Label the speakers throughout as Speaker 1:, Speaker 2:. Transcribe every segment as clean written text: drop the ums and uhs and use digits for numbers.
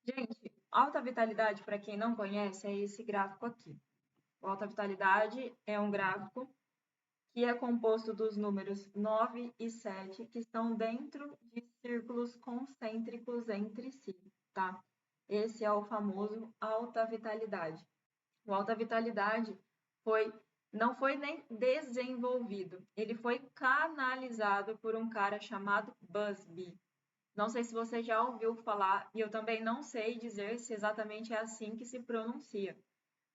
Speaker 1: Gente, alta vitalidade, para quem não conhece, é esse gráfico aqui. O alta vitalidade é um gráfico que é composto dos números 9 e 7, que estão dentro de círculos concêntricos entre si, tá? Esse é o famoso alta vitalidade. O alta vitalidade foi, não foi nem desenvolvido, ele foi canalizado por um cara chamado Busby. Não sei se você já ouviu falar, e eu também não sei dizer se exatamente é assim que se pronuncia,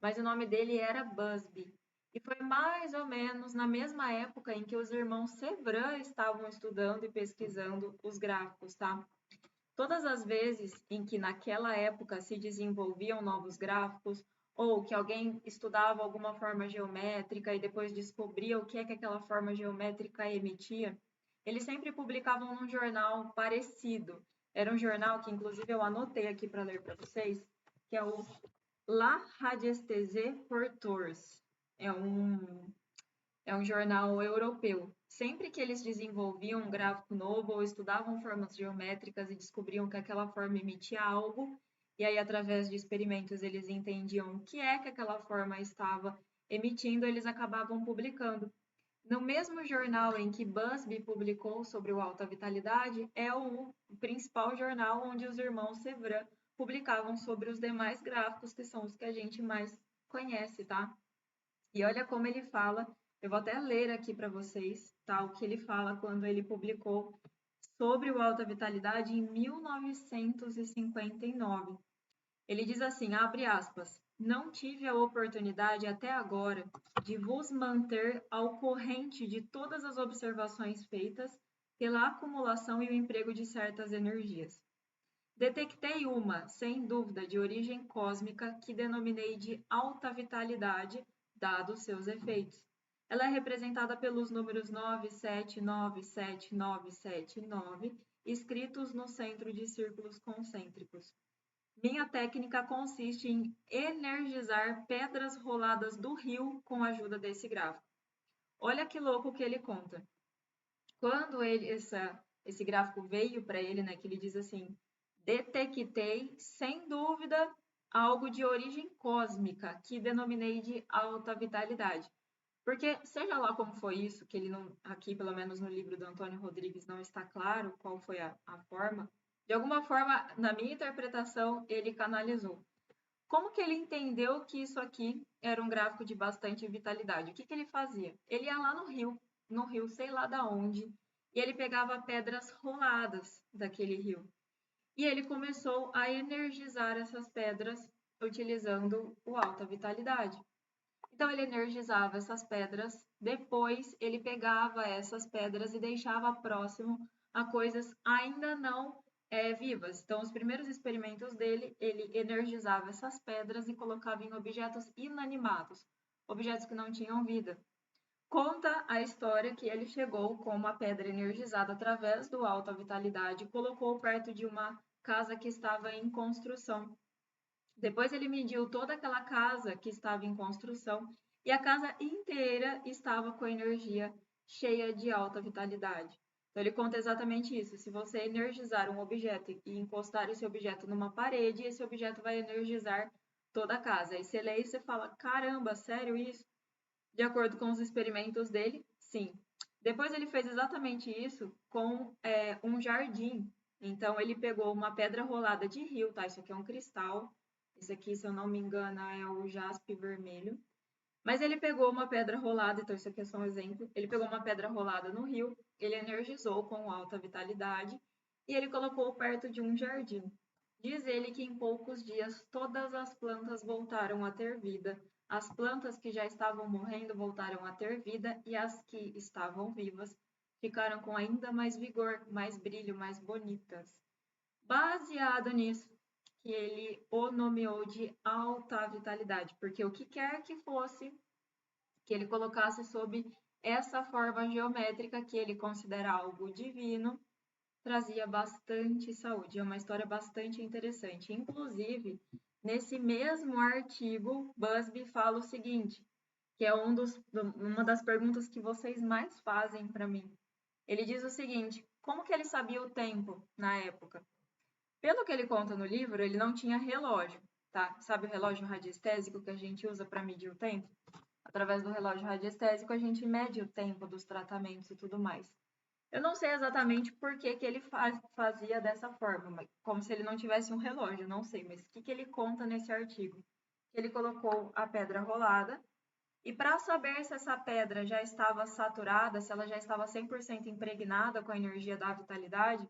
Speaker 1: mas o nome dele era Busby. E foi mais ou menos na mesma época em que os irmãos Sevran estavam estudando e pesquisando os gráficos, tá? Todas as vezes em que naquela época se desenvolviam novos gráficos, ou que alguém estudava alguma forma geométrica e depois descobria o que é que aquela forma geométrica emitia, eles sempre publicavam num jornal parecido. Era um jornal que, inclusive, eu anotei aqui para ler para vocês, que é o La Radiesthésie Porteurs. É um jornal europeu. Sempre que eles desenvolviam um gráfico novo ou estudavam formas geométricas e descobriam que aquela forma emitia algo, e aí, através de experimentos, eles entendiam o que é que aquela forma estava emitindo, eles acabavam publicando. No mesmo jornal em que Busby publicou sobre o alta vitalidade, é o principal jornal onde os irmãos Sevran publicavam sobre os demais gráficos, que são os que a gente mais conhece, tá? E olha como ele fala, eu vou até ler aqui para vocês, tá? O que ele fala quando ele publicou sobre o alta vitalidade em 1959. Ele diz assim, abre aspas, não tive a oportunidade até agora de vos manter ao corrente de todas as observações feitas pela acumulação e o emprego de certas energias. Detectei uma, sem dúvida, de origem cósmica que denominei de alta vitalidade, dados seus efeitos. Ela é representada pelos números 9797979, escritos no centro de círculos concêntricos. Minha técnica consiste em energizar pedras roladas do rio com a ajuda desse gráfico. Olha que louco que ele conta. Quando esse gráfico veio para ele, né, que ele diz assim, detectei, sem dúvida, algo de origem cósmica, que denominei de alta vitalidade. Porque, seja lá como foi isso, que ele não, aqui, pelo menos no livro do Antônio Rodrigues, não está claro qual foi a forma, de alguma forma, na minha interpretação, ele canalizou. Como que ele entendeu que isso aqui era um gráfico de bastante vitalidade? O que que ele fazia? Ele ia lá no rio, sei lá da onde, e ele pegava pedras roladas daquele rio. E ele começou a energizar essas pedras utilizando o alta vitalidade. Então ele energizava essas pedras, depois ele pegava essas pedras e deixava próximo a coisas ainda não vivas. Então, os primeiros experimentos dele, ele energizava essas pedras e colocava em objetos inanimados, objetos que não tinham vida. Conta a história que ele chegou com uma pedra energizada através do alta vitalidade e colocou perto de uma casa que estava em construção. Depois ele mediu toda aquela casa que estava em construção e a casa inteira estava com energia cheia de alta vitalidade. Então ele conta exatamente isso. Se você energizar um objeto e encostar esse objeto numa parede, esse objeto vai energizar toda a casa. Aí você lê e você fala: caramba, sério isso? De acordo com os experimentos dele, sim. Depois ele fez exatamente isso com um jardim. Então ele pegou uma pedra rolada de rio, tá? Isso aqui é um cristal. Esse aqui, se eu não me engano, é o jaspe vermelho. Mas ele pegou uma pedra rolada, então isso aqui é só um exemplo. Ele pegou uma pedra rolada no rio, ele energizou com alta vitalidade e ele colocou perto de um jardim. Diz ele que em poucos dias todas as plantas voltaram a ter vida. As plantas que já estavam morrendo voltaram a ter vida e as que estavam vivas ficaram com ainda mais vigor, mais brilho, mais bonitas. Baseado nisso, que ele o nomeou de alta vitalidade, porque o que quer que fosse que ele colocasse sob essa forma geométrica que ele considera algo divino, trazia bastante saúde. É uma história bastante interessante. Inclusive, nesse mesmo artigo, Busby fala o seguinte, que é uma das perguntas que vocês mais fazem para mim. Ele diz o seguinte: como que ele sabia o tempo na época? Pelo que ele conta no livro, ele não tinha relógio, tá? Sabe o relógio radiestésico que a gente usa para medir o tempo? Através do relógio radiestésico, a gente mede o tempo dos tratamentos e tudo mais. Eu não sei exatamente por que, que ele fazia dessa forma, como se ele não tivesse um relógio, não sei, mas o que, que ele conta nesse artigo? Ele colocou a pedra rolada e para saber se essa pedra já estava saturada, se ela já estava 100% impregnada com a energia da vitalidade,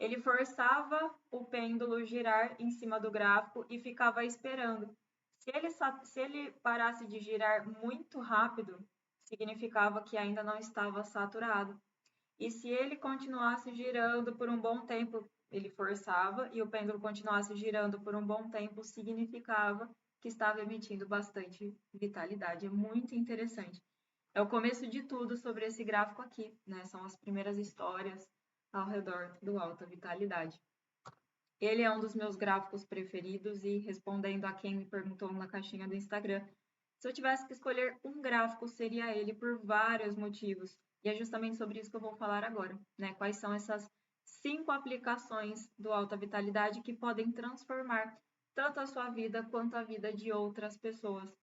Speaker 1: ele forçava o pêndulo girar em cima do gráfico e ficava esperando. Se ele parasse de girar muito rápido, significava que ainda não estava saturado. E se ele continuasse girando por um bom tempo, ele forçava, e o pêndulo continuasse girando por um bom tempo, significava que estava emitindo bastante vitalidade. É muito interessante. É o começo de tudo sobre esse gráfico aqui, né? São as primeiras histórias ao redor do alta vitalidade. Ele é um dos meus gráficos preferidos e respondendo a quem me perguntou na caixinha do Instagram, se eu tivesse que escolher um gráfico, seria ele por vários motivos. E é justamente sobre isso que eu vou falar agora, né? Quais são essas 5 aplicações do Alta Vitalidade que podem transformar tanto a sua vida quanto a vida de outras pessoas